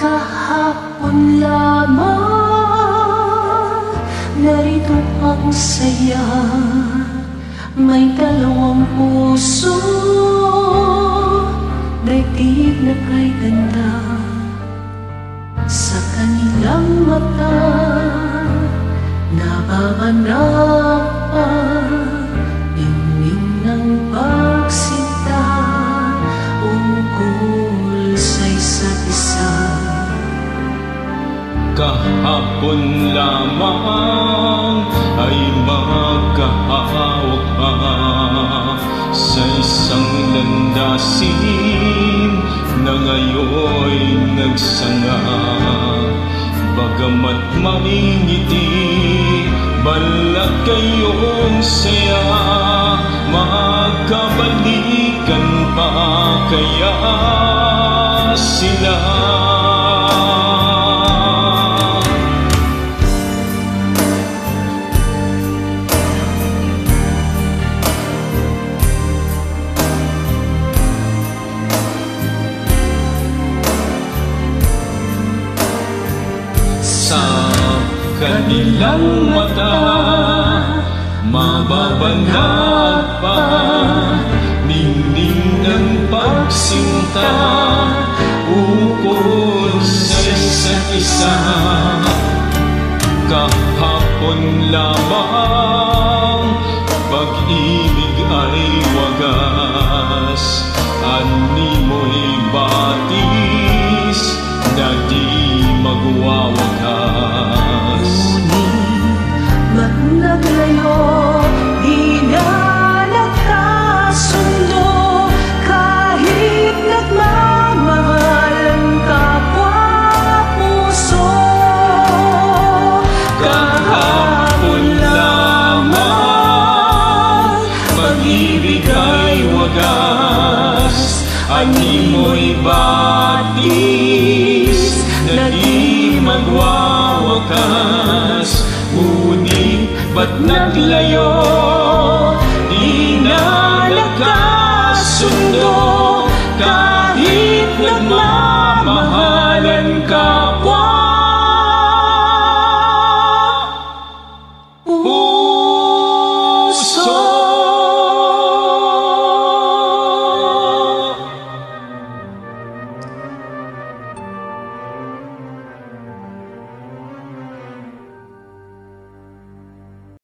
Kahapon lamang narito ang saya, may dalawang puso, daigdig na kay ganda. Sa kanilang mata nababanap ang bingning ng pagsinta ukol sa isa't isa. Kahapon lamang ay magkahawak pa sa isang landasin na ngayon'y nagsanga. Bagamat maningiti, balat kayong saya, magkabalikan pa kaya sila. Sa kanilang mata mababanat pa ningning ng pagsinta ukol sa isa't isa. Kahapon lamang pag-ibig ay wagas, animo'y batis na di magwawakas. Ngunit ba't naglayo, di na nagkasundo, kahit nagmamahalan kapwa puso. Kahapon lamang pag-ibig ay wagas, animo'y batis na di magwawakas. Ngunit ba't naglayo, di na nagkasundo, kahit nagmamahalan ka